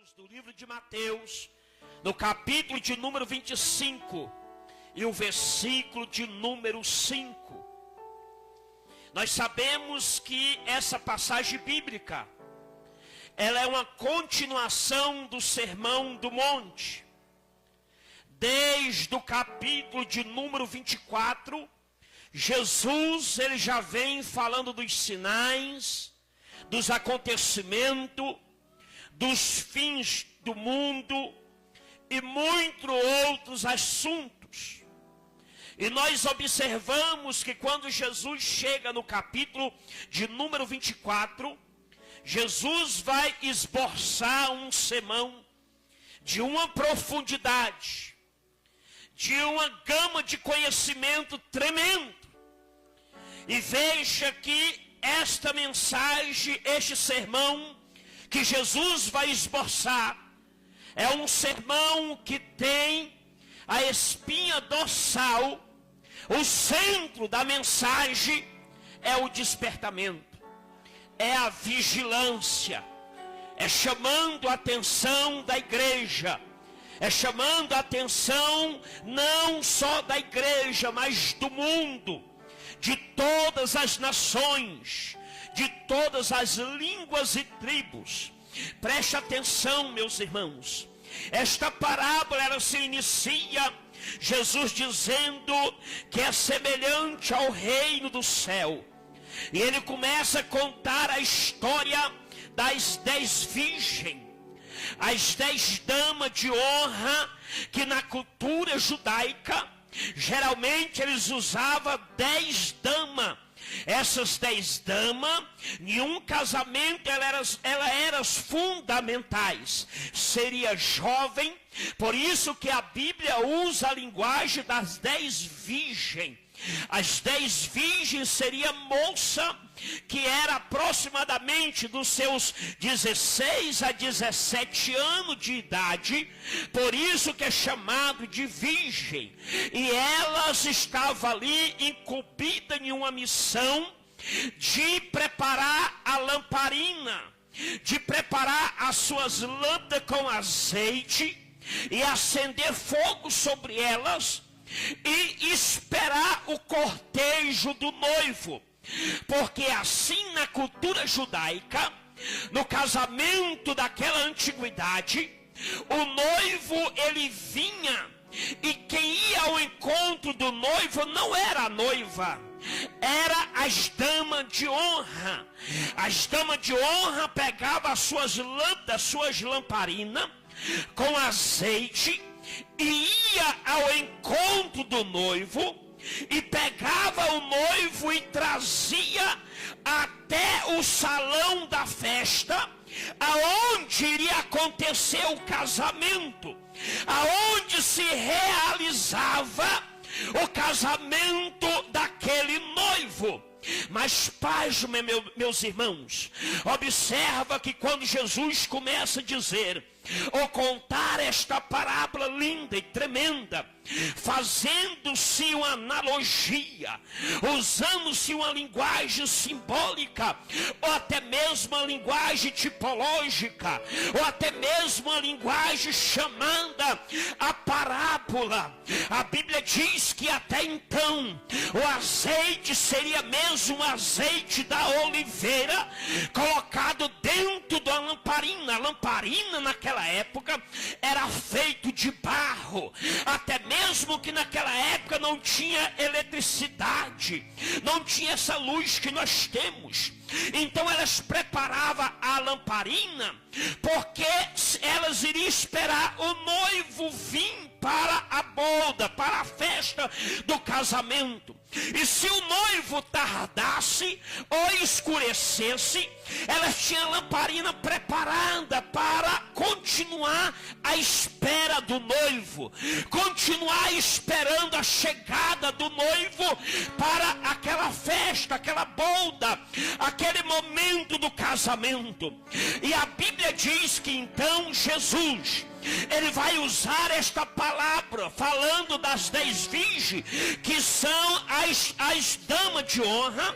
estamos no livro de Mateus, no capítulo de número 25 e o versículo de número 5. Nós sabemos que essa passagem bíblica, ela é uma continuação do Sermão do Monte. Desde o capítulo de número 24, Jesus ele já vem falando dos sinais, dos acontecimentos, dos fins do mundo e muitos outros assuntos. E nós observamos que quando Jesus chega no capítulo de número 24, Jesus vai esboçar um sermão de uma profundidade, de uma gama de conhecimento tremendo. E veja que esta mensagem, este sermão que Jesus vai esboçar, é um sermão que tem a espinha dorsal. O centro da mensagem é o despertamento, é a vigilância, é chamando a atenção da igreja, é chamando a atenção não só da igreja, mas do mundo, de todas as nações, de todas as línguas e tribos. Preste atenção, meus irmãos. Esta parábola ela se inicia Jesus dizendo que é semelhante ao reino do céu. E ele começa a contar a história das 10 virgens, as 10 damas de honra, que na cultura judaica geralmente eles usavam 10 damas. Essas 10 damas, em um casamento, elas eram fundamentais. Seria jovem, por isso que a Bíblia usa a linguagem das 10 virgens. As 10 virgens seria moça que era aproximadamente dos seus 16 a 17 anos de idade, por isso que é chamado de virgem. E elas estavam ali incumbidas em uma missão de preparar a lamparina, de preparar as suas lâmpadas com azeite e acender fogo sobre elas e esperar o cortejo do noivo. Porque assim na cultura judaica, no casamento daquela antiguidade, o noivo ele vinha, e quem ia ao encontro do noivo não era a noiva, era as damas de honra. As damas de honra pegavam as suas lâmpadas, suas lamparinas com azeite, e ia ao encontro do noivo, e pegava o noivo e trazia até o salão da festa, aonde iria acontecer o casamento, aonde se realizava o casamento daquele noivo. Mas pasme, meus irmãos, observa que quando Jesus começa a dizer, ou contar esta parábola linda e tremenda, fazendo-se uma analogia, usando-se uma linguagem simbólica, ou até mesmo uma linguagem tipológica, ou até mesmo uma linguagem chamada a parábola. A Bíblia diz que até então o azeite seria mesmo um azeite da oliveira colocado dentro da lamparina. A lamparina naquela época era feito de barro, até mesmo que naquela época não tinha eletricidade, não tinha essa luz que nós temos. Então elas preparavam a lamparina, porque elas iriam esperar o noivo vir para a boda, para a festa do casamento. E se o noivo tardasse ou escurecesse, elas tinham a lamparina preparada para continuar a espera do noivo, continuar esperando a chegada do noivo para aquela festa, aquela boda, aquele momento do casamento. E a Bíblia diz que então Jesus, ele vai usar esta palavra, falando das 10 virgens, que são as damas de honra,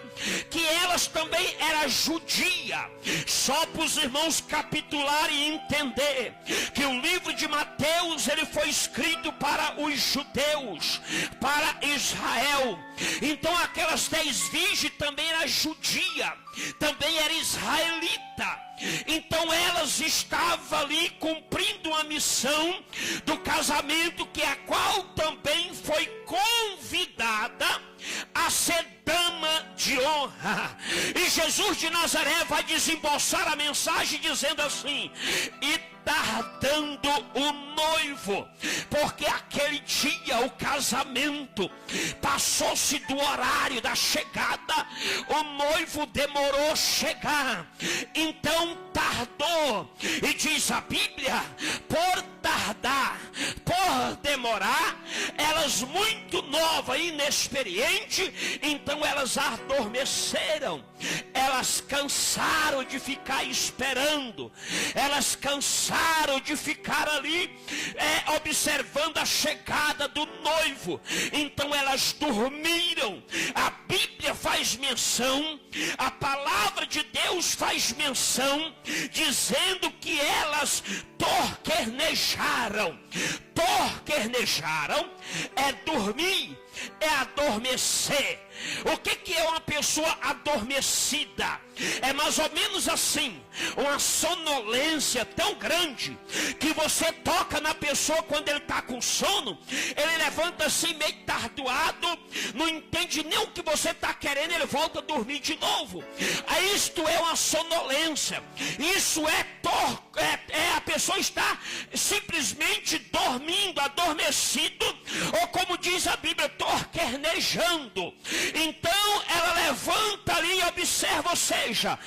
que elas também eram judia. Só para os irmãos capitularem e entender, que o livro de Mateus, ele foi escrito para os judeus, para Israel. Então aquelas 10 virgens também eram judia, também era israelita. Então elas estavam ali cumprindo a missão do casamento, que a qual também foi convidada a ser dama de honra. E Jesus de Nazaré vai desembolsar a mensagem dizendo assim: e tardando o noivo, porque aquele dia o casamento passou-se do horário da chegada, o noivo demorou a chegar, então tardou. E diz a Bíblia, por tardar, por demorar, elas muito novas e inexperientes, então elas adormeceram, elas cansaram de ficar esperando, elas cansaram de ficar ali observando a chegada do noivo, então elas dormiram. A Bíblia faz menção, a palavra de Deus faz menção, dizendo que elas torquernejaram. Torquernejaram é dormir, é adormecer. O que é uma pessoa adormecida? É mais ou menos assim, uma sonolência tão grande, que você toca na pessoa quando ele está com sono, ele levanta assim meio tardoado, não entende nem o que você está querendo, ele volta a dormir de novo. Aí isto é uma sonolência, isso a pessoa está simplesmente dormindo, adormecido, ou como diz a Bíblia, torquernejando. Então ela levanta ali e observa, ou seja,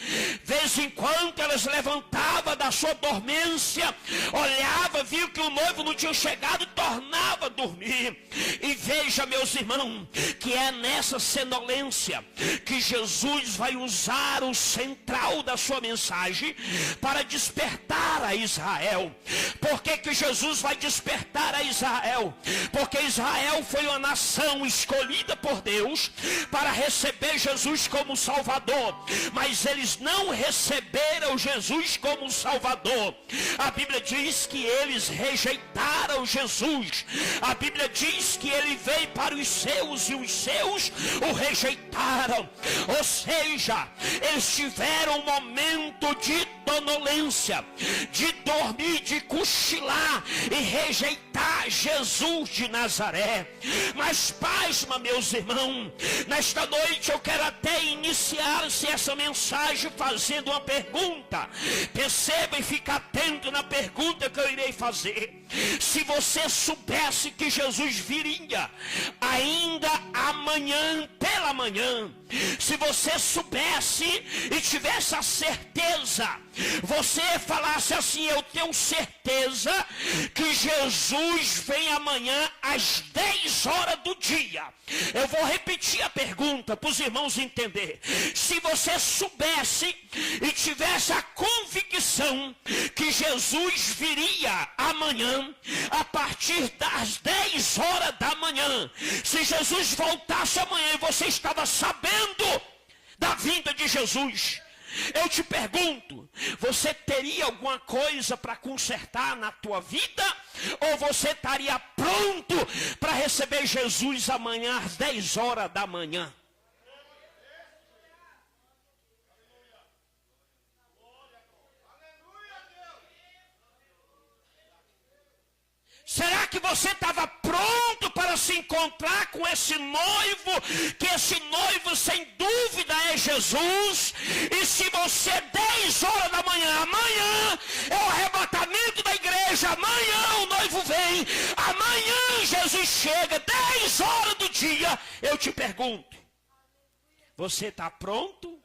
vez em quando elas levantavam da sua dormência, olhava, viu que o noivo não tinha chegado, tornava a dormir. E veja, meus irmãos, que é nessa sonolência que Jesus vai usar o central da sua mensagem para despertar a Israel. Por que Jesus vai despertar a Israel? Porque Israel foi uma nação escolhida por Deus para receber Jesus como Salvador, mas eles não receberam Jesus como Salvador. A Bíblia diz que eles rejeitaram Jesus. A Bíblia diz que ele veio para os seus e os seus o rejeitaram. Ou seja, eles tiveram um momento de sonolência, de dormir, de cochilar e rejeitar Jesus de Nazaré. Mas pasma, meus irmãos, nesta noite eu quero até iniciar-se essa mensagem fazendo uma pergunta. Perceba e fique atento na pergunta que eu irei fazer. Se você soubesse que Jesus viria ainda amanhã pela manhã, se você soubesse e tivesse a certeza, você falasse assim: eu tenho certeza que Jesus vem amanhã às 10 horas do dia. Eu vou repetir a pergunta para os irmãos entenderem. Se você soubesse e tivesse a convicção que Jesus viria amanhã a partir das 10 horas da manhã, se Jesus voltasse amanhã e você estava sabendo da vinda de Jesus, eu te pergunto, você teria alguma coisa para consertar na tua vida? Ou você estaria pronto para receber Jesus amanhã às 10 horas da manhã? Será que você estava pronto para se encontrar com esse noivo, que esse noivo sem dúvida é Jesus? E se você 10 horas da manhã, amanhã é o arrebatamento da igreja, amanhã o noivo vem, amanhã Jesus chega, 10 horas do dia, eu te pergunto, você está pronto?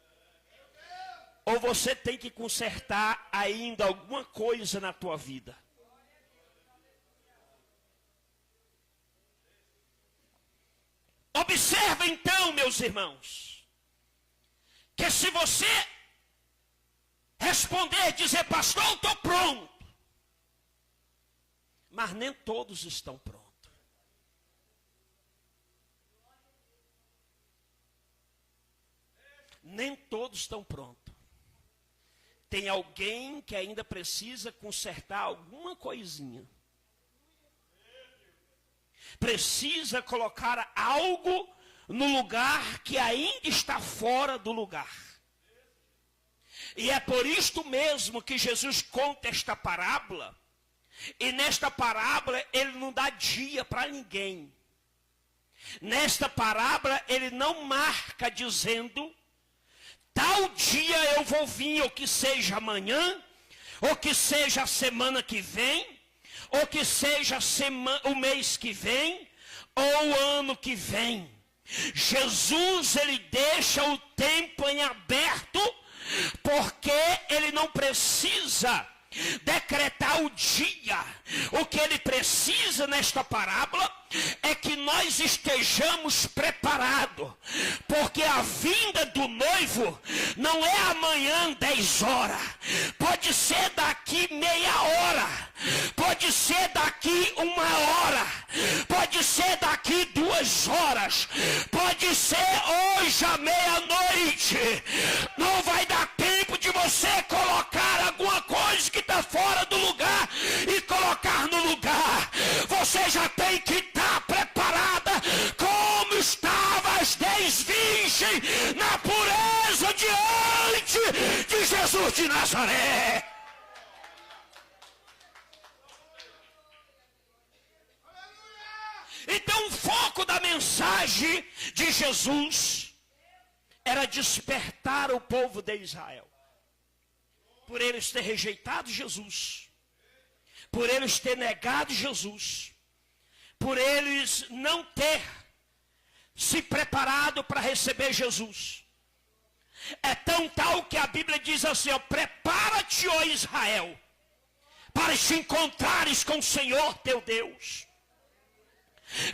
Ou você tem que consertar ainda alguma coisa na tua vida? Observa então, meus irmãos, que se você responder, dizer, pastor, eu estou pronto, Mas nem todos estão prontos. Nem todos estão prontos. Tem alguém que ainda precisa consertar alguma coisinha. Precisa colocar algo no lugar que ainda está fora do lugar. E é por isto mesmo que Jesus conta esta parábola. E nesta parábola ele não dá dia para ninguém. Nesta parábola ele não marca dizendo: tal dia eu vou vir, ou que seja amanhã, ou que seja a semana que vem, ou que seja o mês que vem, ou o ano que vem. Jesus, ele deixa o tempo em aberto, porque ele não precisa decretar o dia. O que ele precisa nesta parábola é que nós estejamos preparados, porque a vinda do noivo não é amanhã 10 horas, pode ser daqui meia hora, pode ser daqui 1 hora, pode ser daqui 2 horas, pode ser hoje à meia-noite. Não vai dar tempo de você colocar alguma coisa que está fora do lugar e colocar no lugar. Você já tem que estar preparada como estava as 10 virgens na pureza diante de Jesus de Nazaré. Então o foco da mensagem de Jesus era despertar o povo de Israel. Por eles ter rejeitado Jesus, por eles ter negado Jesus, por eles não ter se preparado para receber Jesus. É tão tal que a Bíblia diz assim, ó: prepara-te, ó Israel, para te encontrares com o Senhor teu Deus.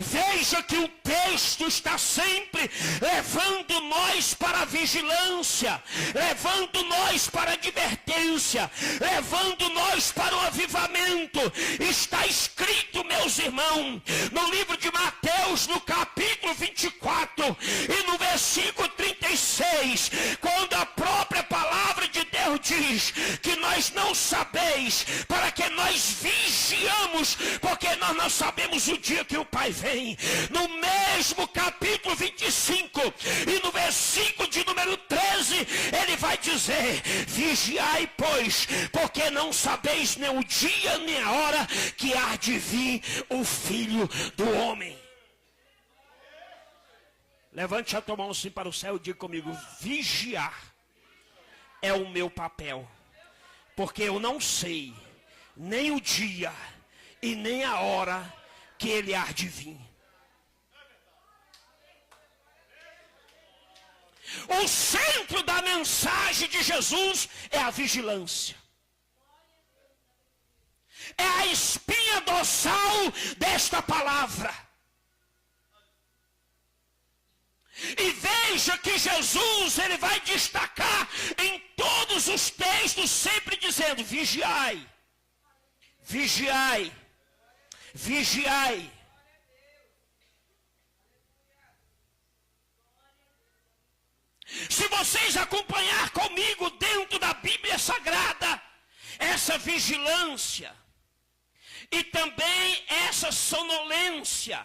Veja que o texto está sempre levando nós para a vigilância, levando nós para a advertência, levando nós para o avivamento. Está escrito, meus irmãos, no livro de Mateus, no capítulo 24 e no versículo 36, quando a própria palavra de Deus diz que nós não sabeis, para que nós vigiamos, porque nós não sabemos o dia que o Pai vem. No mesmo capítulo 25 e no versículo de número 13, ele vai dizer: vigiai, pois, porque não sabeis nem o dia nem a hora que há de vir o Filho do Homem. Levante a tua mão assim para o céu e diga comigo: vigiar é o meu papel, porque eu não sei nem o dia e nem a hora que ele há de vir. O centro da mensagem de Jesus é a vigilância. É a espinha dorsal desta palavra. E veja que Jesus, ele vai destacar em todos os textos, sempre dizendo: vigiai, vigiai, vigiai. Se vocês acompanhar comigo dentro da Bíblia Sagrada, essa vigilância e também essa sonolência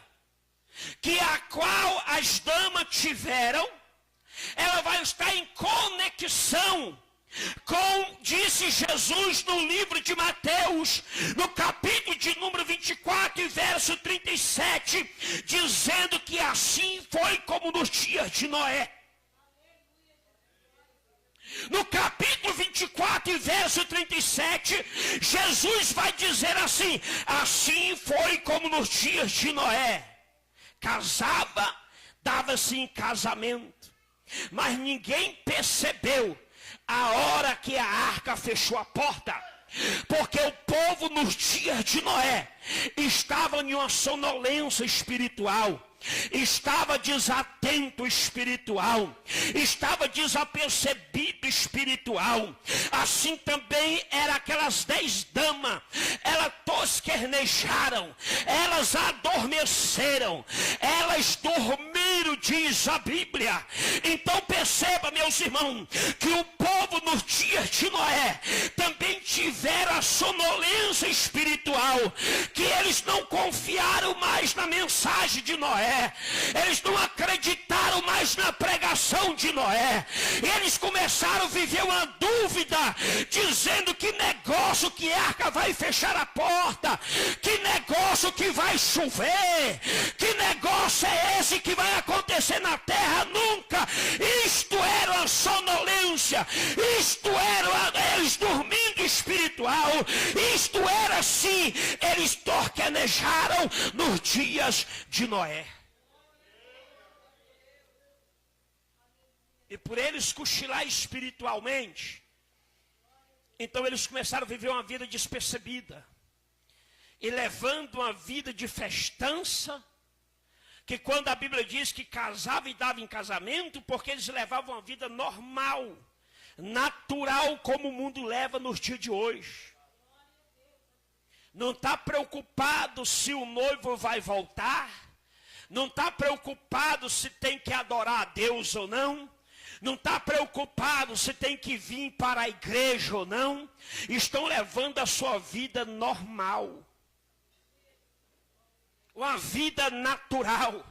que a qual as damas tiveram, ela vai estar em conexão com, disse Jesus no livro de Mateus, no capítulo de número 24 e verso 37, dizendo que assim foi como nos dias de Noé. No capítulo 24 e verso 37, Jesus vai dizer assim: assim foi como nos dias de Noé. Casava, dava-se em casamento, mas ninguém percebeu a hora que a arca fechou a porta, porque o povo nos dias de Noé estava em uma sonolência espiritual, estava desatento espiritual, estava desapercebido espiritual. Assim também era aquelas 10 damas, ela tosquernejaram, elas adormeceram, elas dormiram, diz a Bíblia. Então perceba, meus irmãos, que o povo nos dias de Noé também tiveram a sonolência espiritual, que eles não confiaram mais na mensagem de Noé, eles não acreditaram mais na pregação de Noé, eles começaram a viver uma dúvida, dizendo que negócio que arca vai fechar a porta, que negócio que vai chover, que negócio é esse que vai acontecer na terra? Nunca. Isto era a sonolência, isto era eles dormindo espiritual, isto era sim, eles torquenejaram nos dias de Noé. E por eles cochilar espiritualmente, então eles começaram a viver uma vida despercebida. E levando uma vida de festança, que quando a Bíblia diz que casava e dava em casamento, porque eles levavam uma vida normal, natural, como o mundo leva nos dias de hoje. Não está preocupado se o noivo vai voltar, não está preocupado se tem que adorar a Deus ou não, não está preocupado se tem que vir para a igreja ou não, estão levando a sua vida normal, uma vida natural.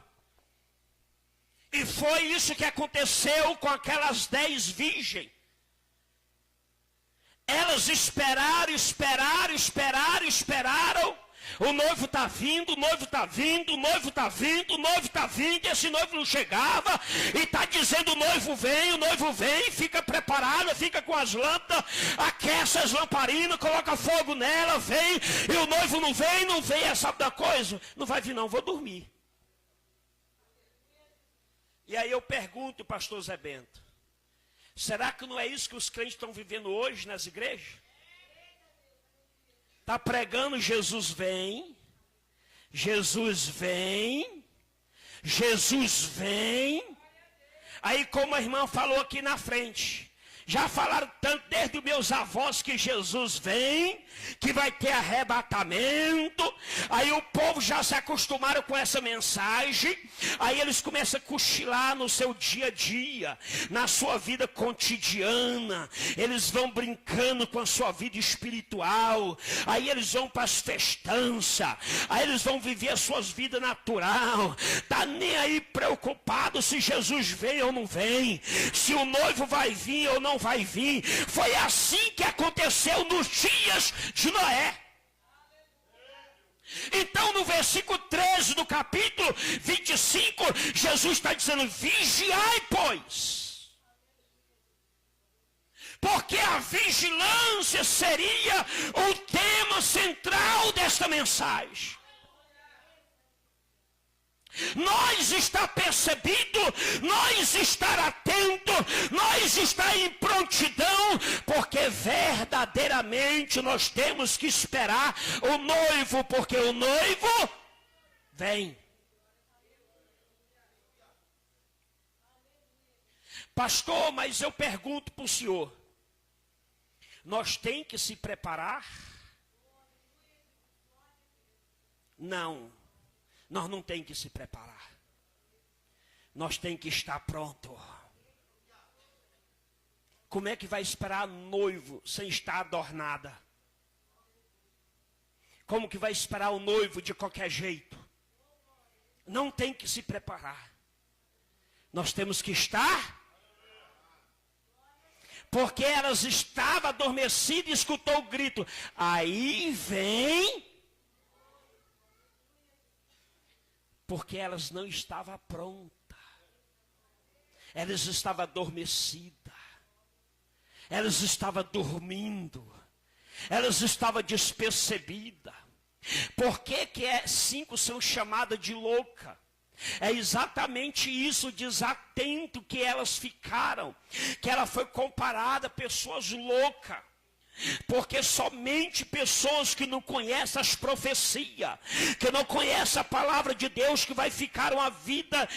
E foi isso que aconteceu com aquelas 10 virgens. Elas esperaram. O noivo está vindo, o noivo está vindo, o noivo está vindo, o noivo está vindo, e esse noivo não chegava, e está dizendo: o noivo vem, fica preparada, fica com as lâmpadas, aquece as lamparinas, coloca fogo nela, vem, e o noivo não vem, sabe da coisa? Não vai vir não, vou dormir. E aí eu pergunto, pastor Zé Bento, será que não é isso que os crentes estão vivendo hoje nas igrejas? Está pregando Jesus vem, Jesus vem, Jesus vem. Aí como a irmã falou aqui na frente, já falaram tanto desde os meus avós que Jesus vem, que vai ter arrebatamento. Aí o povo já se acostumaram com essa mensagem. Aí eles começam a cochilar no seu dia a dia, na sua vida cotidiana. Eles vão brincando com a sua vida espiritual. Aí eles vão para as festanças. Aí eles vão viver as suas vidas natural. Tá nem aí preocupado se Jesus vem ou não vem, se o noivo vai vir ou não vai vir. Foi assim que aconteceu nos dias de Noé. Então no versículo 13 do capítulo 25, Jesus está dizendo: vigiai, pois. Porque a vigilância seria o tema central desta mensagem. Nós estar percebido, nós estar atento, nós estar em prontidão, porque verdadeiramente nós temos que esperar o noivo, porque o noivo vem. Pastor, mas eu pergunto para o senhor, nós temos que se preparar? Não. Nós não temos que se preparar. Nós temos que estar pronto. Como é que vai esperar noivo sem estar adornada? Como que vai esperar o noivo de qualquer jeito? Não tem que se preparar. Nós temos que estar. Porque elas estavam adormecidas e escutou o grito: aí vem. Porque elas não estavam prontas. Elas estavam adormecidas. Elas estavam dormindo. Elas estavam despercebidas. Por que 5 são chamadas de louca? É exatamente isso, desatento que elas ficaram. Que ela foi comparada a pessoas loucas. Porque somente pessoas que não conhecem as profecias, que não conhecem a palavra de Deus, que vai ficar uma vida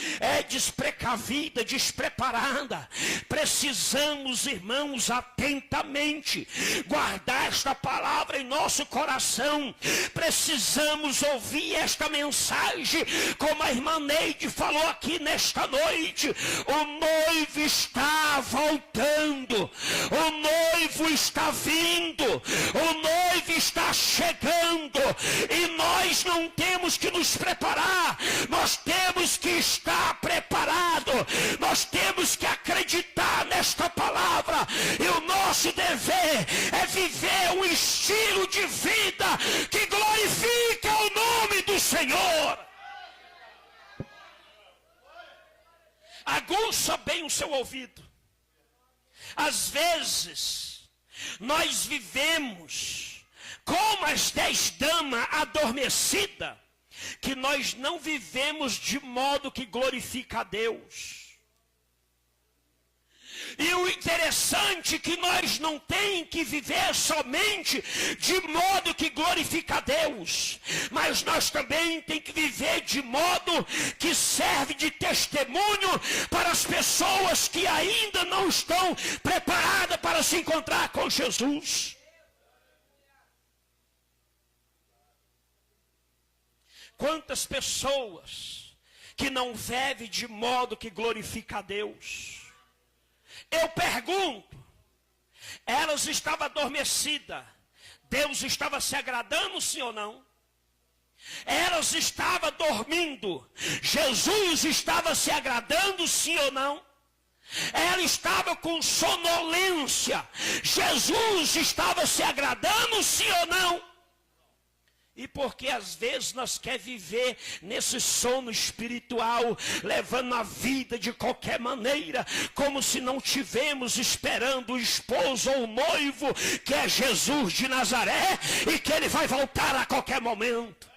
desprecavida, despreparada. Precisamos, irmãos, atentamente guardar esta palavra em nosso coração. Precisamos ouvir esta mensagem, como a irmã Neide falou aqui nesta noite. O noivo está voltando, o noivo está vindo, o noivo está chegando, e nós não temos que nos preparar, nós temos que estar preparado, nós temos que acreditar nesta palavra, e o nosso dever é viver um estilo de vida que glorifica o nome do Senhor. Aguça bem o seu ouvido. Às vezes nós vivemos como as 10 damas adormecidas, que nós não vivemos de modo que glorifica a Deus. E o interessante é que nós não temos que viver somente de modo que glorifica a Deus, mas nós também temos que viver de modo que serve de testemunho para as pessoas que ainda não estão preparadas para se encontrar com Jesus. Quantas pessoas que não vivem de modo que glorifica a Deus? Eu pergunto, elas estavam adormecidas, Deus estava se agradando, sim ou não? Elas estavam dormindo, Jesus estava se agradando, sim ou não? Ela estava com sonolência, Jesus estava se agradando, sim ou não? E porque às vezes nós queremos viver nesse sono espiritual, levando a vida de qualquer maneira, como se não tivemos esperando o esposo ou o noivo, que é Jesus de Nazaré, e que ele vai voltar a qualquer momento.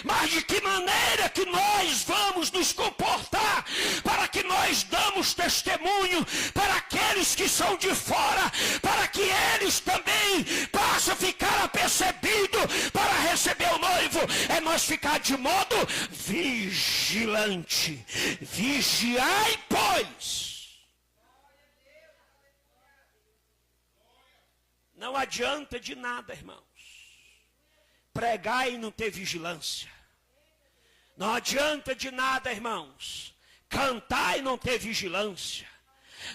Mas de que maneira que nós vamos nos comportar para que nós damos testemunho para aqueles que são de fora, para que eles também possam ficar apercebidos para receber o noivo? É nós ficar de modo vigilante. Vigiai, pois. Não adianta de nada, irmãos, pregar e não ter vigilância. Não adianta de nada, irmãos, cantar e não ter vigilância.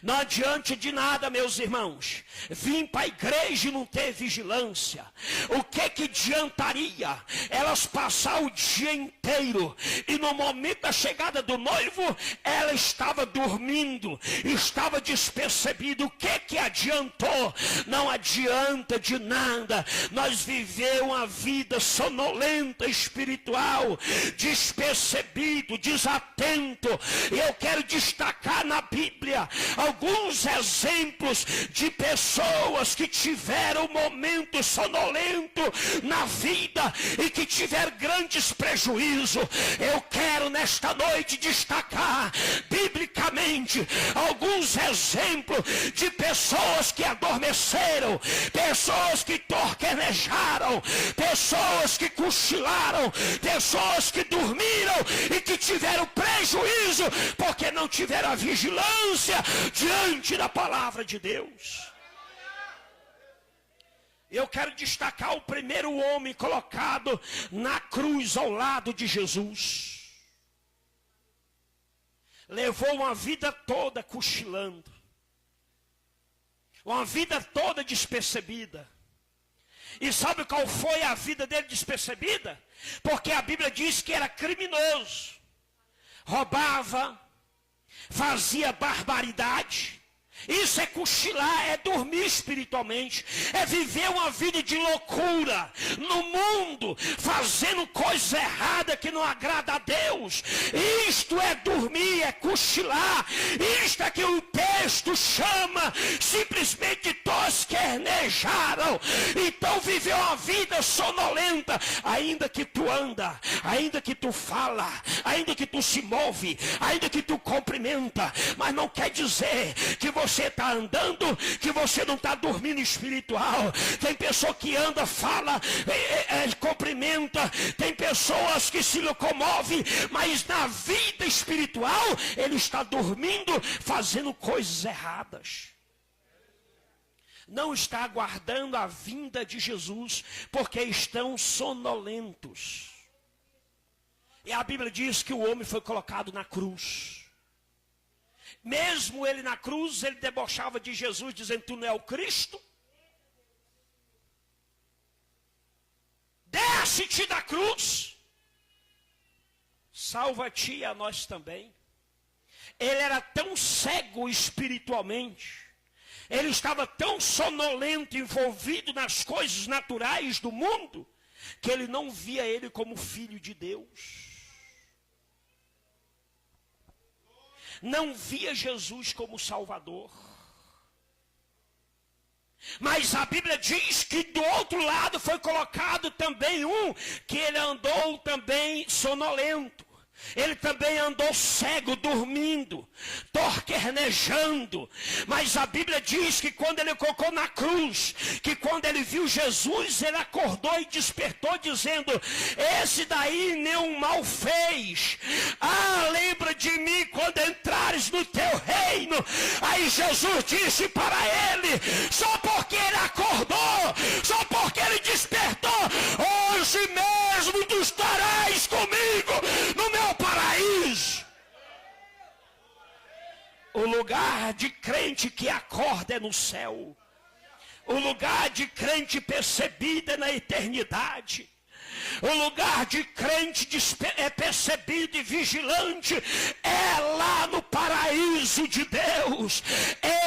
Não adianta de nada, meus irmãos, vir para a igreja e não ter vigilância. O que adiantaria elas passar o dia inteiro e no momento da chegada do noivo ela estava dormindo, estava despercebida? O que adiantou? Não adianta de nada nós viver uma vida sonolenta espiritual, despercebido, desatento. E eu quero destacar na Bíblia alguns exemplos de pessoas que tiveram momento sonolento na vida e que tiveram grandes prejuízos. Eu quero nesta noite destacar biblicamente alguns exemplos de pessoas que adormeceram, pessoas que torquenejaram, pessoas que cochilaram, pessoas que dormiram e que tiveram prejuízo porque não tiveram a vigilância diante da palavra de Deus. Eu quero destacar o primeiro homem colocado na cruz ao lado de Jesus. Levou uma vida toda cochilando, uma vida toda despercebida. E sabe qual foi a vida dele despercebida? Porque a Bíblia diz que era criminoso, roubava, fazia barbaridade. Isso é cochilar, é dormir espiritualmente, é viver uma vida de loucura no mundo, fazendo coisa errada que não agrada a Deus. Isto é dormir, é cochilar. Isto é que o texto chama simplesmente de tosquenejaram. Então viver uma vida sonolenta, ainda que tu anda, ainda que tu fala, ainda que tu se move, ainda que tu cumprimenta, mas não quer dizer que você está andando, que você não está dormindo espiritual. Tem pessoa que anda, fala, cumprimenta. Tem pessoas que se locomovem, mas na vida espiritual ele está dormindo, fazendo coisas coisas erradas. Não está aguardando a vinda de Jesus, porque estão sonolentos. E a Bíblia diz que o homem foi colocado na cruz. Mesmo ele na cruz, ele debochava de Jesus, dizendo: tu não é o Cristo? Desce-te da cruz. Salva-te e a nós também. Ele era tão cego espiritualmente, ele estava tão sonolento, envolvido nas coisas naturais do mundo, que ele não via ele como filho de Deus. Não via Jesus como Salvador. Mas a Bíblia diz que do outro lado foi colocado também um que ele andou também sonolento. Ele também andou cego, dormindo, torquernejando. Mas a Bíblia diz que quando ele colocou na cruz, que quando ele viu Jesus, ele acordou e despertou, dizendo: esse daí nenhum mal fez. Ah, lembra de mim quando entrares no teu reino. Aí Jesus disse para ele: só porque ele acordou, só porque ele despertou, hoje mesmo tu estarás comigo no meu paraíso. O lugar de crente que acorda é no céu. O lugar de crente percebido é na eternidade. O lugar de crente percebido e vigilante é lá no paraíso de Deus.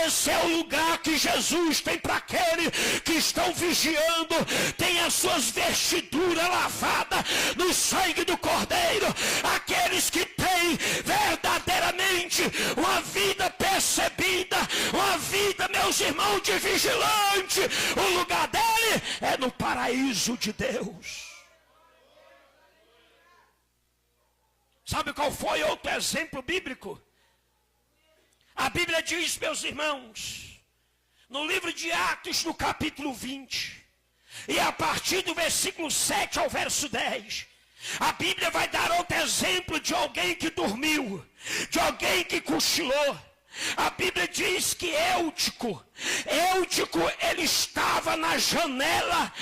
Esse é o lugar que Jesus tem para aqueles que estão vigiando, tem as suas vestiduras lavadas no sangue do Cordeiro. Aqueles que têm verdadeiramente uma vida percebida, uma vida, meus irmãos, de vigilante. O lugar dele é no paraíso de Deus. Sabe qual foi outro exemplo bíblico? A Bíblia diz, meus irmãos, no livro de Atos, no capítulo 20, e a partir do versículo 7 ao verso 10, a Bíblia vai dar outro exemplo de alguém que dormiu, de alguém que cochilou. A Bíblia diz que Eutico, ele estava na janela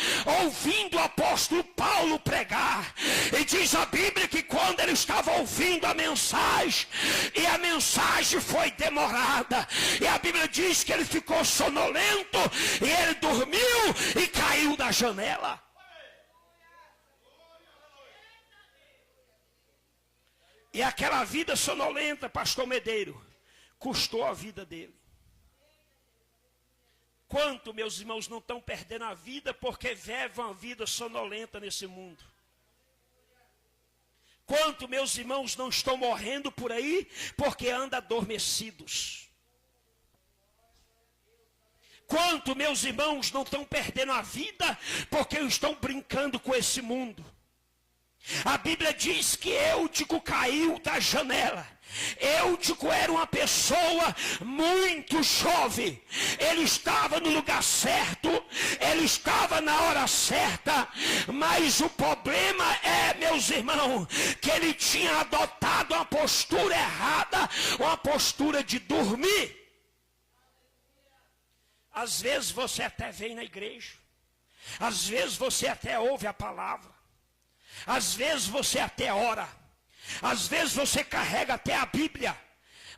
ouvindo o apóstolo Paulo pregar. E diz a Bíblia que quando ele estava ouvindo a mensagem, e a mensagem foi demorada, e a Bíblia diz que ele ficou sonolento, e ele dormiu e caiu da janela. E aquela vida sonolenta, pastor Medeiro, custou a vida dele. Quanto, meus irmãos, não estão perdendo a vida porque vivem uma vida sonolenta nesse mundo? Quanto, meus irmãos, não estão morrendo por aí porque andam adormecidos? Quanto, meus irmãos, não estão perdendo a vida porque estão brincando com esse mundo? A Bíblia diz que Eutico caiu da janela. Eutico era uma pessoa muito jovem. Ele estava no lugar certo, ele estava na hora certa, mas o problema é, meus irmãos, que ele tinha adotado uma postura errada, uma postura de dormir. Às vezes você até vem na igreja, às vezes você até ouve a palavra, às vezes você até ora, às vezes você carrega até a Bíblia,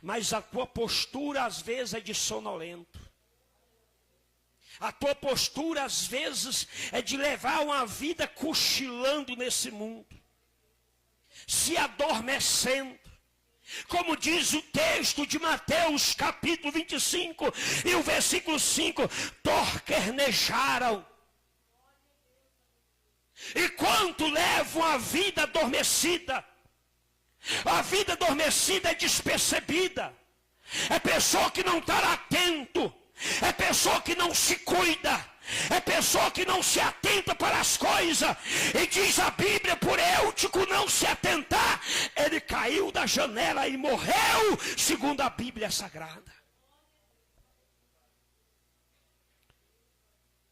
mas a tua postura às vezes é de sonolento. A tua postura às vezes é de levar uma vida cochilando nesse mundo, se adormecendo. Como diz o texto de Mateus capítulo 25 e o versículo 5, torquernejaram. E quanto levam a vida adormecida? A vida adormecida é despercebida. É pessoa que não está atento. É pessoa que não se cuida. É pessoa que não se atenta para as coisas. E diz a Bíblia, por Eutico não se atentar, ele caiu da janela e morreu, segundo a Bíblia Sagrada.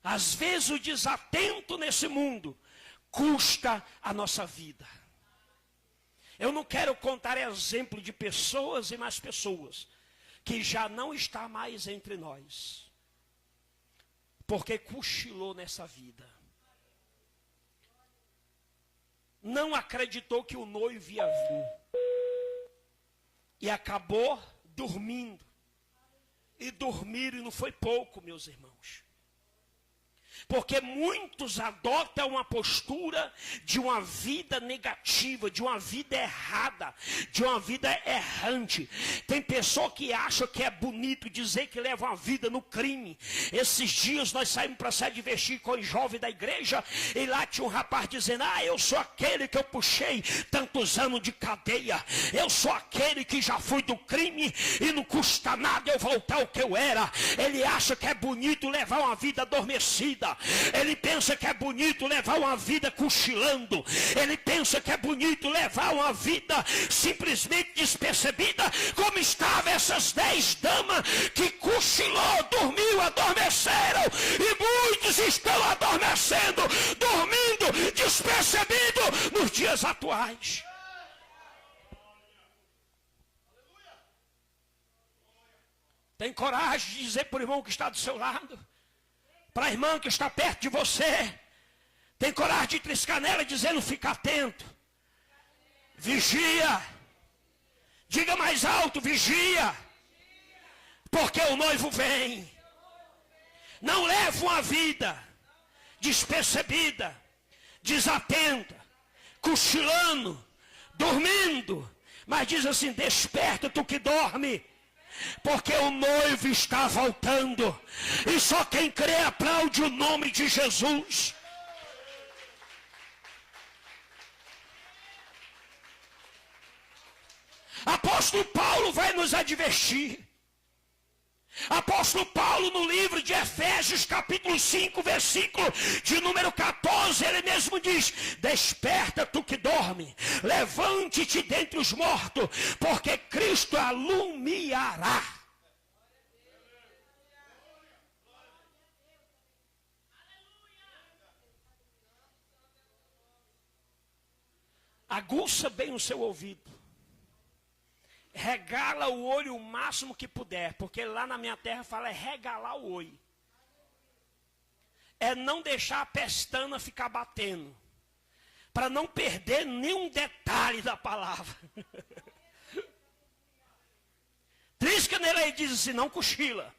Às vezes o desatento nesse mundo custa a nossa vida. Eu não quero contar exemplo de pessoas e mais pessoas que já não está mais entre nós, porque cochilou nessa vida. Não acreditou que o noivo ia vir. E acabou dormindo. E dormir e não foi pouco, meus irmãos. Porque muitos adotam uma postura de uma vida negativa, de uma vida errada, de uma vida errante. Tem pessoa que acha que é bonito dizer que leva uma vida no crime. Esses dias nós saímos para se divertir com os jovens da igreja, e lá tinha um rapaz dizendo: eu sou aquele que eu puxei tantos anos de cadeia, eu sou aquele que já fui do crime e não custa nada eu voltar ao que eu era. Ele acha que é bonito levar uma vida adormecida. Ele pensa que é bonito levar uma vida cochilando. Ele pensa que é bonito levar uma vida simplesmente despercebida, como estavam essas 10 damas que cochilou, dormiu, adormeceram. E muitos estão adormecendo, dormindo, despercebido nos dias atuais. Tem coragem de dizer para o irmão que está do seu lado, para a irmã que está perto de você, tem coragem de triscar nela dizendo: fica atento, vigia, diga mais alto: vigia, porque o noivo vem. Não leva uma vida despercebida, desatenta, cochilando, dormindo, mas diz assim: desperta tu que dorme, porque o noivo está voltando. E só quem crê aplaude o nome de Jesus. Apóstolo Paulo vai nos advertir. Apóstolo Paulo, no livro de Efésios, capítulo 5, versículo de número 14, ele mesmo diz: desperta tu que dorme, levante-te dentre os mortos, porque Cristo alumiará. Aguça bem o seu ouvido. Regala o olho o máximo que puder, porque lá na minha terra fala é regalar o olho. É não deixar a pestana ficar batendo, para não perder nenhum detalhe da palavra. Trisca nele e diz assim: não cochila.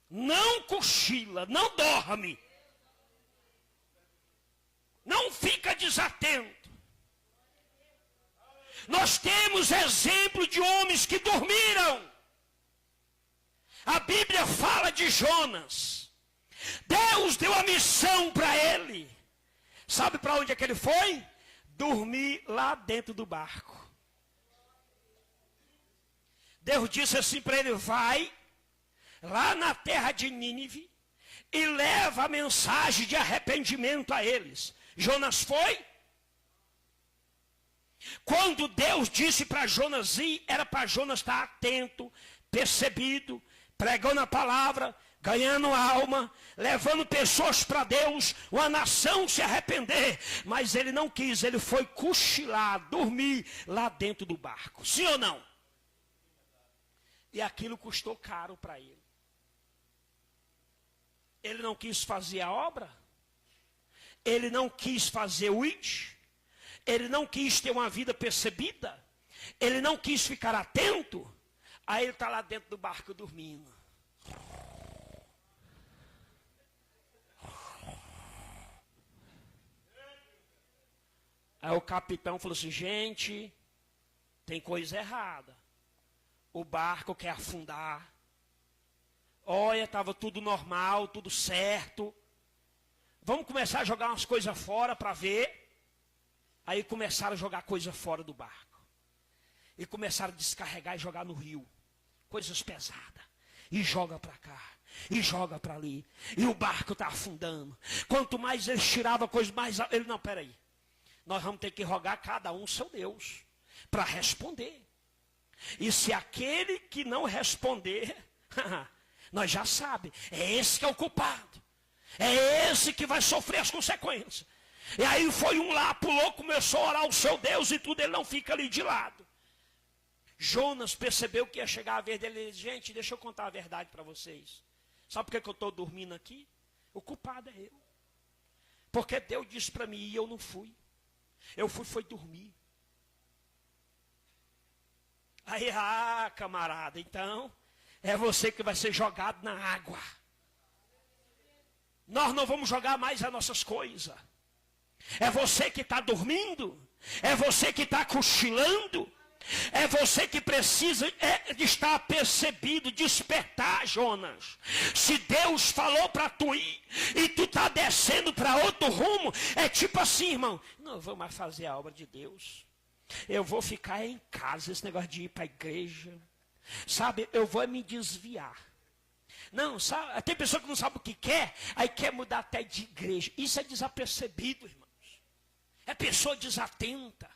Não cochila, não dorme. Não fica desatento. Nós temos exemplo de homens que dormiram. A Bíblia fala de Jonas. Deus deu a missão para ele. Sabe para onde é que ele foi? Dormir lá dentro do barco. Deus disse assim para ele: vai lá na terra de Nínive e leva a mensagem de arrependimento a eles. Jonas foi. Quando Deus disse para Jonas ir, era para Jonas estar atento, percebido, pregando a palavra, ganhando alma, levando pessoas para Deus, uma nação se arrepender. Mas ele não quis, ele foi cochilar, dormir lá dentro do barco. Sim ou não? E aquilo custou caro para ele. Ele não quis fazer a obra. Ele não quis fazer o it. Ele não quis ter uma vida percebida. Ele não quis ficar atento. Aí ele está lá dentro do barco dormindo. Aí o capitão falou assim: gente, tem coisa errada. O barco quer afundar. Olha, estava tudo normal, tudo certo. Vamos começar a jogar umas coisas fora para ver. Aí começaram a jogar coisa fora do barco. E começaram a descarregar e jogar no rio. Coisas pesadas. E joga para cá. E joga para ali. E o barco está afundando. Quanto mais eles tiravam coisas, mais... Ele, não, peraí. Nós vamos ter que rogar cada um seu Deus para responder. E se aquele que não responder, nós já sabemos, é esse que é o culpado. É esse que vai sofrer as consequências. E aí foi um lá, pulou, começou a orar ao seu Deus e tudo, ele não fica ali de lado. Jonas percebeu que ia chegar a vez dele. Ele disse, gente, deixa eu contar a verdade para vocês. Sabe por que eu estou dormindo aqui? O culpado é eu. Porque Deus disse para mim e eu não fui. Eu foi dormir. Aí, camarada, então, é você que vai ser jogado na água. Nós não vamos jogar mais as nossas coisas. É você que está dormindo. É você que está cochilando. É você que precisa de estar apercebido, despertar, Jonas. Se Deus falou para tu ir e tu está descendo para outro rumo, é tipo assim, irmão, não vou mais fazer a obra de Deus. Eu vou ficar em casa, esse negócio de ir para a igreja. Sabe, eu vou me desviar. Não, sabe, tem pessoa que não sabe o que quer, aí quer mudar até de igreja. Isso é desapercebido, irmãos. É pessoa desatenta.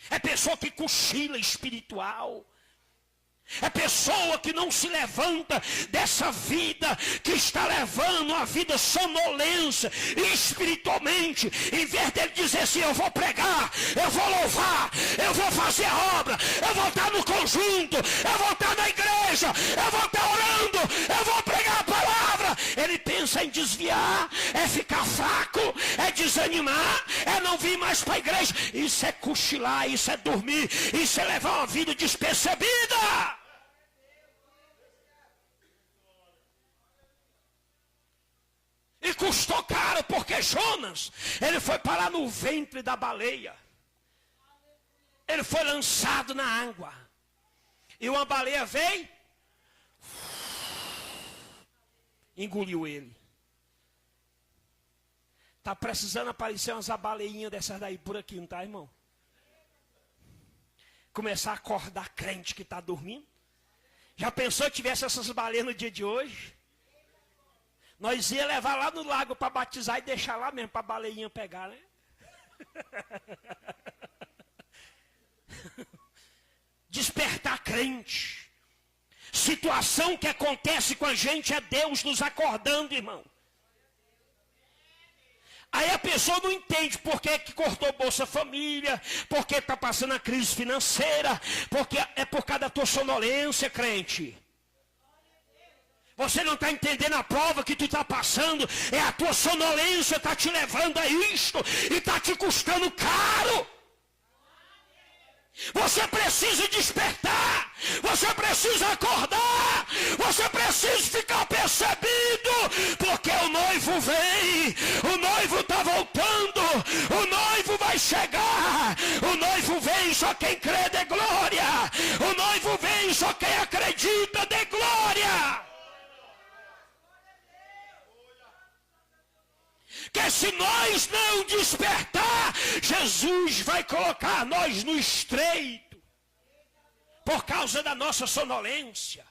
É pessoa que cochila espiritual. É pessoa que não se levanta dessa vida que está levando a vida sonolência espiritualmente. Em vez dele dizer assim, eu vou pregar, eu vou louvar, eu vou fazer a obra, eu vou estar no conjunto, eu vou estar na igreja, eu vou estar orando, eu vou pregar a palavra. Ele pensa em desviar, é ficar fraco, é desanimar, é não vir mais para a igreja. Isso é cochilar, isso é dormir, isso é levar uma vida despercebida. E custou caro, porque Jonas, ele foi parar no ventre da baleia. Ele foi lançado na água. E uma baleia veio, engoliu ele. Está precisando aparecer umas baleinhas dessas daí por aqui, não está, irmão? Começar a acordar crente que está dormindo. Já pensou se tivesse essas baleias no dia de hoje? Nós ia levar lá no lago para batizar e deixar lá mesmo para a baleinha pegar, né? Despertar crente. Situação que acontece com a gente é Deus nos acordando, irmão. Aí a pessoa não entende por que cortou Bolsa Família, por que está passando a crise financeira, porque é por causa da tua sonolência, crente. Você não está entendendo a prova que tu está passando, é a tua sonolência está te levando a isto e está te custando caro. Você precisa despertar, você precisa acordar, você precisa ficar percebido, porque o noivo vem, o noivo está voltando, o noivo vai chegar, o noivo vem, só quem crê de glória, o noivo vem, só quem acredita de glória. Que se nós não despertar, Jesus vai colocar nós no estreito, por causa da nossa sonolência.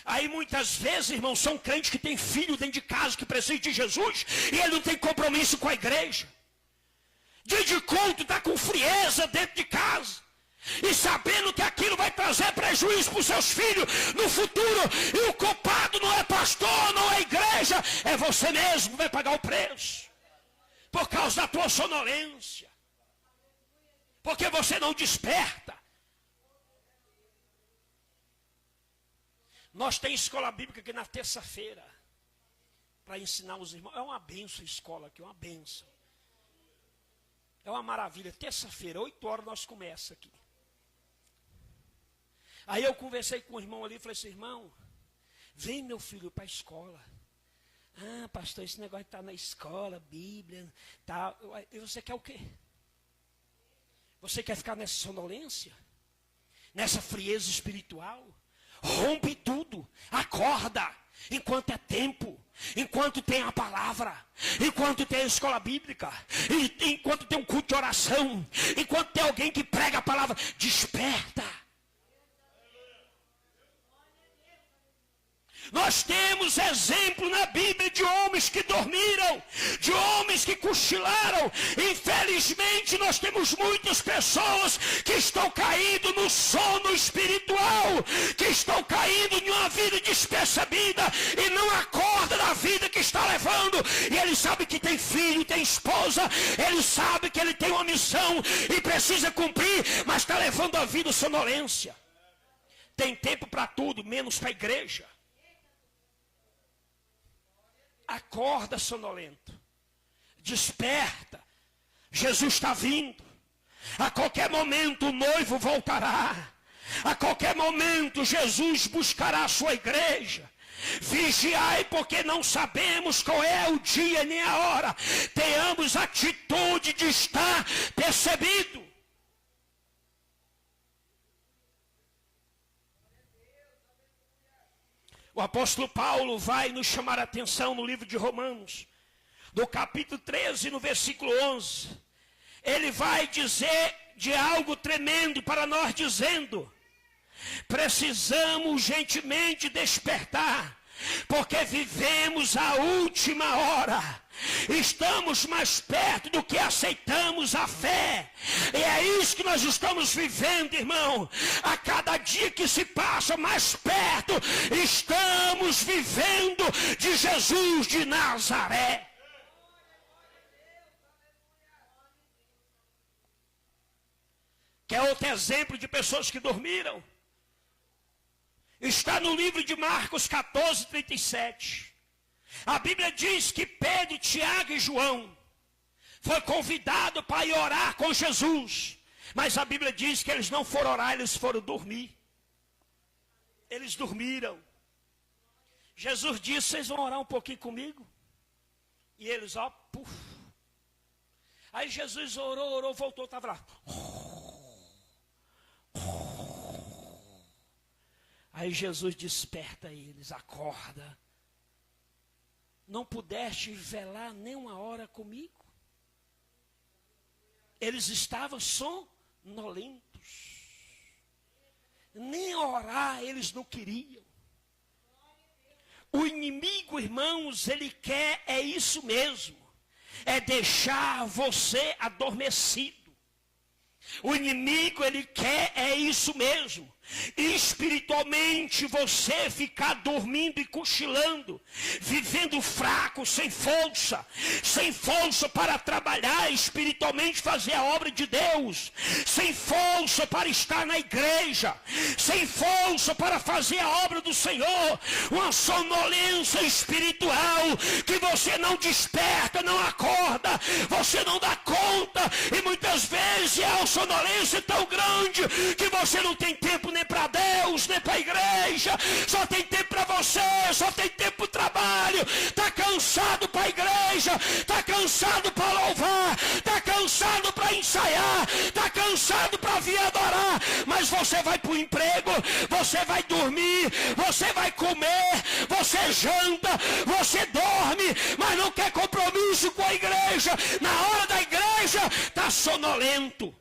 Aí muitas vezes, irmãos, são crentes que têm filho dentro de casa que precisam de Jesus, e ele não tem compromisso com a igreja. Dia de culto está com frieza dentro de casa, e sabendo que aquilo vai trazer prejuízo para os seus filhos no futuro, e o culpado não é pastor, não é igreja, é você mesmo que vai pagar o preço, por causa da tua sonolência, porque você não desperta. Nós temos escola bíblica aqui na terça-feira, para ensinar os irmãos. É uma benção a escola aqui, uma benção. É uma maravilha. Terça-feira, 8 horas nós começamos aqui. Aí eu conversei com o irmão ali e falei assim, irmão, vem meu filho para a escola. Ah, pastor, esse negócio está na escola, Bíblia, tá. E você quer o quê? Você quer ficar nessa sonolência? Nessa frieza espiritual? Rompe tudo, acorda, enquanto é tempo, enquanto tem a palavra, enquanto tem a escola bíblica, enquanto tem um culto de oração, enquanto tem alguém que prega a palavra, desperta. Nós temos exemplo na Bíblia de homens que dormiram, de homens que cochilaram. Infelizmente, nós temos muitas pessoas que estão caindo no sono espiritual, que estão caindo em uma vida despercebida e não acordam da vida que está levando, e ele sabe que tem filho, tem esposa, ele sabe que ele tem uma missão e precisa cumprir, mas está levando a vida sonolência. Tem tempo para tudo, menos para a igreja. Acorda, sonolento. Desperta. Jesus está vindo. A qualquer momento o noivo voltará. A qualquer momento Jesus buscará a sua igreja. Vigiai, porque não sabemos qual é o dia nem a hora. Tenhamos atitude de estar percebido. O apóstolo Paulo vai nos chamar a atenção no livro de Romanos, no capítulo 13, no versículo 11. Ele vai dizer de algo tremendo para nós, dizendo: precisamos urgentemente despertar, porque vivemos a última hora. Estamos mais perto do que aceitamos a fé. E é isso que nós estamos vivendo, irmão. A cada dia que se passa, mais perto estamos vivendo de Jesus de Nazaré. Quer outro exemplo de pessoas que dormiram? Está no livro de Marcos 14, 37. A Bíblia diz que Pedro, Tiago e João foi convidado para ir orar com Jesus. Mas a Bíblia diz que eles não foram orar, eles foram dormir. Eles dormiram. Jesus disse: vocês vão orar um pouquinho comigo? E eles, ó, puf. Aí Jesus orou, voltou, estava lá. Aí Jesus desperta eles: acorda. Não pudeste velar nem uma hora comigo? Eles estavam sonolentos. Nem orar eles não queriam. O inimigo, irmãos, ele quer, é isso mesmo. É deixar você adormecido. O inimigo, ele quer, é isso mesmo. Espiritualmente você ficar dormindo e cochilando, vivendo fraco, sem força para trabalhar espiritualmente, fazer a obra de Deus, sem força para estar na igreja, sem força para fazer a obra do Senhor, uma sonolência espiritual que você não desperta, não acorda, você não dá conta, e muitas vezes é uma sonolência tão grande que você não tem tempo nem para Deus, nem para a igreja, só tem tempo para você, só tem tempo para o trabalho, está cansado para a igreja, está cansado para louvar, está cansado para ensaiar, está cansado para vir adorar, mas você vai para o emprego, você vai dormir, você vai comer, você janta, você dorme, mas não quer compromisso com a igreja, na hora da igreja está sonolento.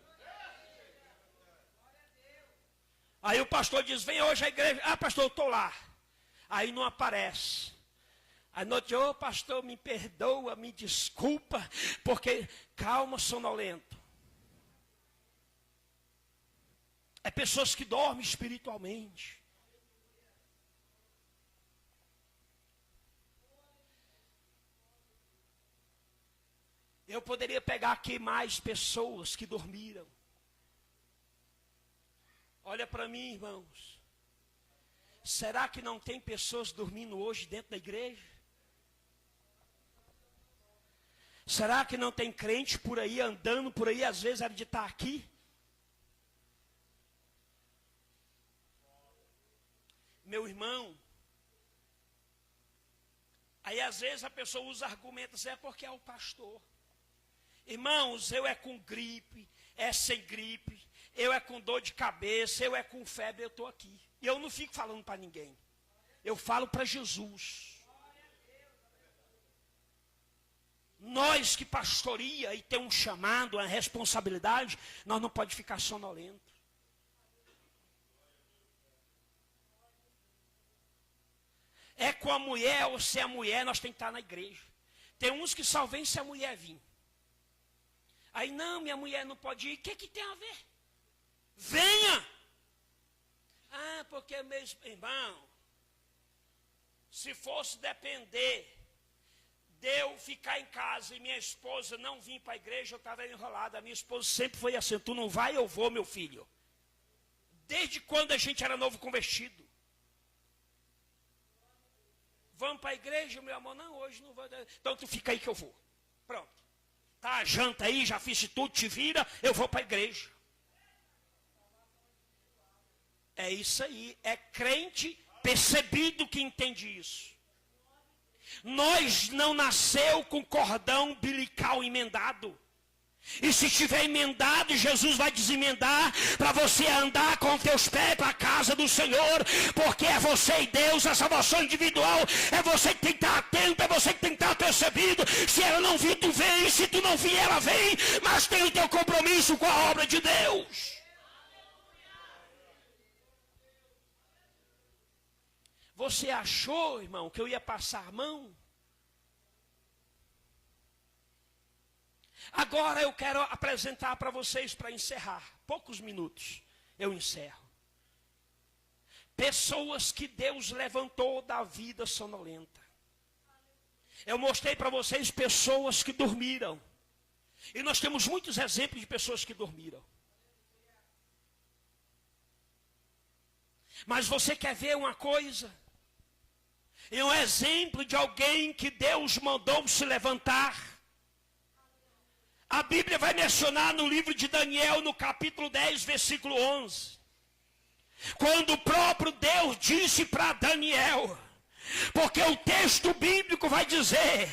Aí o pastor diz: vem hoje à igreja. Ah, pastor, eu estou lá. Aí não aparece. Aí noite: ô pastor, me perdoa, me desculpa, porque calma, sonolento. É pessoas que dormem espiritualmente. Eu poderia pegar aqui mais pessoas que dormiram. Olha para mim, irmãos. Será que não tem pessoas dormindo hoje dentro da igreja? Será que não tem crente por aí, andando por aí, às vezes era de estar aqui? Meu irmão, aí às vezes a pessoa usa argumentos: é porque é o pastor. Irmãos, eu é com gripe, é sem gripe, eu é com dor de cabeça, eu é com febre, eu estou aqui. E eu não fico falando para ninguém. Eu falo para Jesus. Nós que pastoreia e tem um chamado, uma responsabilidade, nós não podemos ficar sonolento. É com a mulher ou sem a mulher, nós temos que estar na igreja. Tem uns que só vêm se a mulher vir. Aí, não, minha mulher não pode ir. O que tem a ver? Venha! Ah, porque mesmo, irmão, se fosse depender de eu ficar em casa e minha esposa não vir para a igreja, eu estava enrolado. A minha esposa sempre foi assim: tu não vai, eu vou, meu filho. Desde quando a gente era novo convertido. Vamos para a igreja, meu amor? Não, hoje não vou. Então tu fica aí que eu vou. Pronto. Tá a janta aí, já fiz tudo, te vira, eu vou para a igreja. É isso aí, é crente percebido que entende isso. Nós não nasceu com cordão umbilical emendado. E se estiver emendado, Jesus vai desemendar para você andar com teus pés para a casa do Senhor, porque é você e Deus, a salvação individual, é você que tem que estar atento, é você que tem que estar percebido. Se ela não vir, tu vem, se tu não vir, ela vem, mas tem o teu compromisso com a obra de Deus. Você achou, irmão, que eu ia passar a mão? Agora eu quero apresentar para vocês, para encerrar, poucos minutos, eu encerro. Pessoas que Deus levantou da vida sonolenta. Eu mostrei para vocês pessoas que dormiram. E nós temos muitos exemplos de pessoas que dormiram. Mas você quer ver uma coisa? É um exemplo de alguém que Deus mandou se levantar. A Bíblia vai mencionar no livro de Daniel, no capítulo 10, versículo 11. Quando o próprio Deus disse para Daniel, porque o texto bíblico vai dizer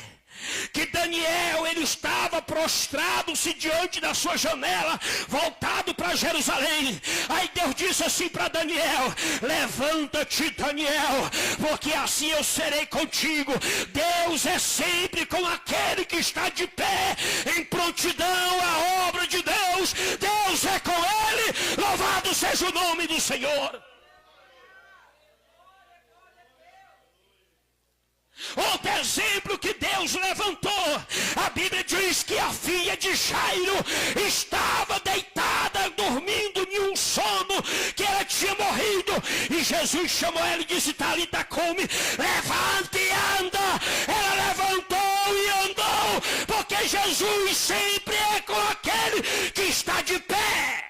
que Daniel, ele estava prostrado-se diante da sua janela, voltado para Jerusalém. Aí Deus disse assim para Daniel: levanta-te, Daniel, porque assim eu serei contigo. Deus é sempre com aquele que está de pé, em prontidão à obra de Deus. Deus é com ele, louvado seja o nome do Senhor. Outro exemplo que Deus levantou, a Bíblia diz que a filha de Jairo estava deitada, dormindo em um sono, que ela tinha morrido, e Jesus chamou ela e disse: Talita cumi, levante e anda. Ela levantou e andou, porque Jesus sempre é com aquele que está de pé.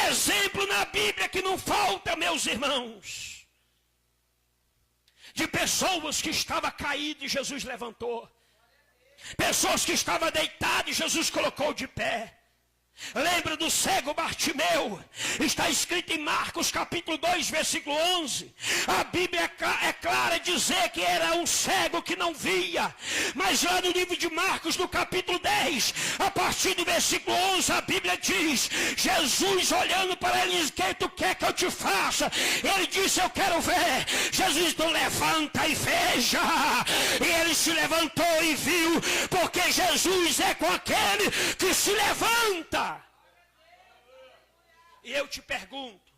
Exemplo na Bíblia que não falta, meus irmãos, de pessoas que estavam caídas e Jesus levantou, pessoas que estavam deitadas e Jesus colocou de pé. Lembra do cego Bartimeu? Está escrito em Marcos capítulo 2, versículo 11. A Bíblia é clara dizer que era um cego que não via. Mas lá no livro de Marcos, no capítulo 10, a partir do versículo 11, a Bíblia diz: Jesus olhando para ele diz: o que tu quer que eu te faça? Ele disse: eu quero ver. Jesus disse: levanta e veja. E ele se levantou e viu, porque Jesus é com aquele que se levanta. E eu te pergunto: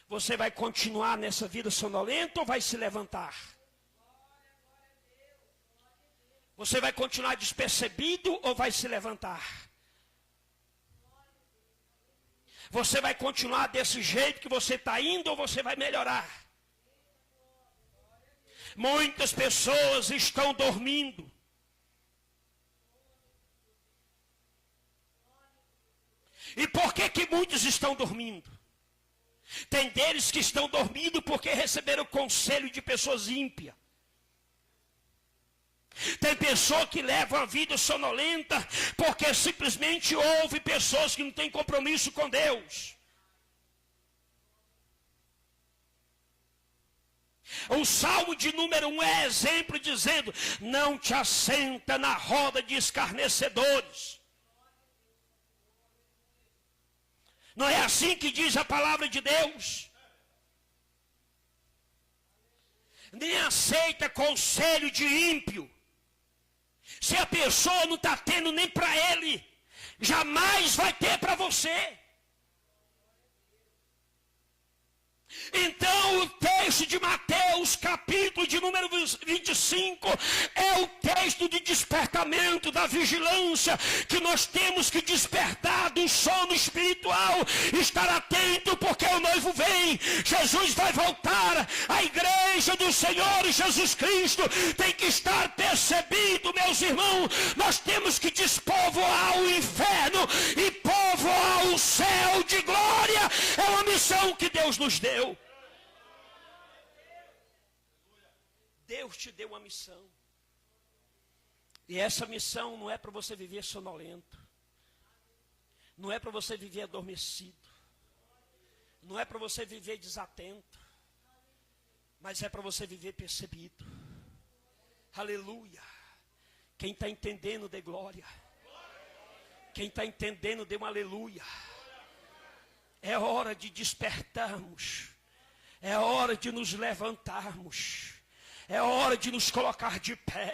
você vai continuar nessa vida sonolenta ou vai se levantar? Você vai continuar despercebido ou vai se levantar? Você vai continuar desse jeito que você está indo ou você vai melhorar? Muitas pessoas estão dormindo. E por que muitos estão dormindo? Tem deles que estão dormindo porque receberam conselho de pessoas ímpias. Tem pessoa que leva a vida sonolenta porque simplesmente ouve pessoas que não têm compromisso com Deus. O Salmo de número 1 é exemplo dizendo: não te assenta na roda de escarnecedores. Não é assim que diz a palavra de Deus? Nem aceita conselho de ímpio. Se a pessoa não está tendo nem para ele, jamais vai ter para você. Então o texto de Mateus, capítulo de número 25, é o texto de despertamento da vigilância, que nós temos que despertar do sono espiritual, estar atento, porque o noivo vem, Jesus vai voltar, a igreja do Senhor Jesus Cristo tem que estar percebido, meus irmãos, nós temos que despovoar o inferno e povoar o céu de glória, é uma missão que Deus nos deu. Deus te deu uma missão. E essa missão não é para você viver sonolento. Não é para você viver adormecido. Não é para você viver desatento. Mas é para você viver percebido. Aleluia. Quem está entendendo, dê glória. Quem está entendendo, dê um aleluia. É hora de despertarmos. É hora de nos levantarmos. É hora de nos colocar de pé.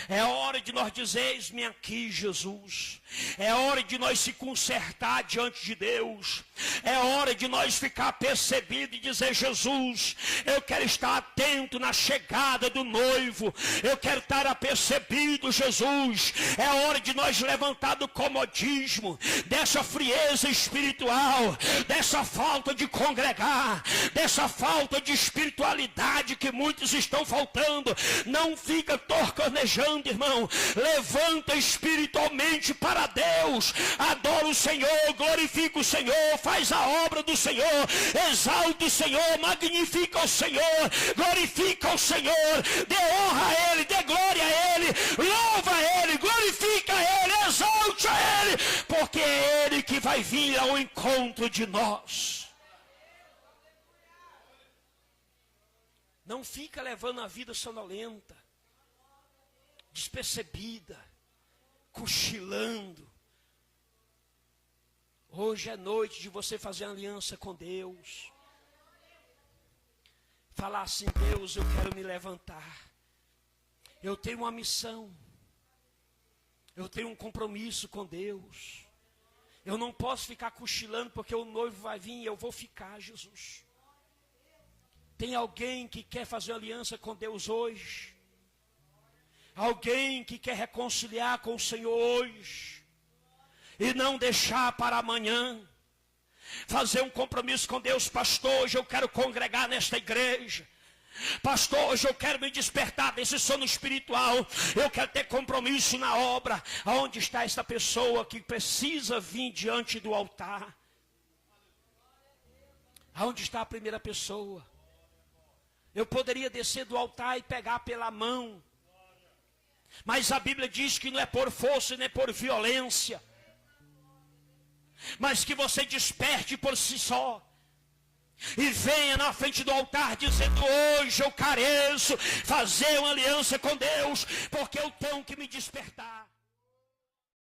É hora de nós dizer, eis-me aqui, Jesus. É hora de nós se consertar diante de Deus. É hora de nós ficar percebido e dizer, Jesus, eu quero estar atento na chegada do noivo. Eu quero estar apercebido, Jesus. É hora de nós levantar do comodismo, dessa frieza espiritual, dessa falta de congregar, dessa falta de espiritualidade que muitos estão faltando. Não fica torcanejando, irmão. Levanta espiritualmente para Deus. Adora o Senhor, glorifica o Senhor, faz a obra do Senhor, exalta o Senhor, magnifica o Senhor, glorifica o Senhor, dê honra a Ele, dê glória a Ele, louva a Ele, glorifica a Ele, exalte a Ele, porque é Ele que vai vir ao encontro de nós. Não fica levando a vida sonolenta, despercebida, cochilando. Hoje é noite de você fazer aliança com Deus. Falar assim, Deus, eu quero me levantar. Eu tenho uma missão. Eu tenho um compromisso com Deus. Eu não posso ficar cochilando porque o noivo vai vir e eu vou ficar, Jesus. Tem alguém que quer fazer aliança com Deus hoje? Alguém que quer reconciliar com o Senhor hoje? E não deixar para amanhã. Fazer um compromisso com Deus. Pastor, hoje eu quero congregar nesta igreja. Pastor, hoje eu quero me despertar desse sono espiritual. Eu quero ter compromisso na obra. Aonde está esta pessoa que precisa vir diante do altar? Aonde está a primeira pessoa? Eu poderia descer do altar e pegar pela mão. Mas a Bíblia diz que não é por força nem por violência, mas que você desperte por si só. E venha na frente do altar dizendo, hoje eu careço fazer uma aliança com Deus, porque eu tenho que me despertar.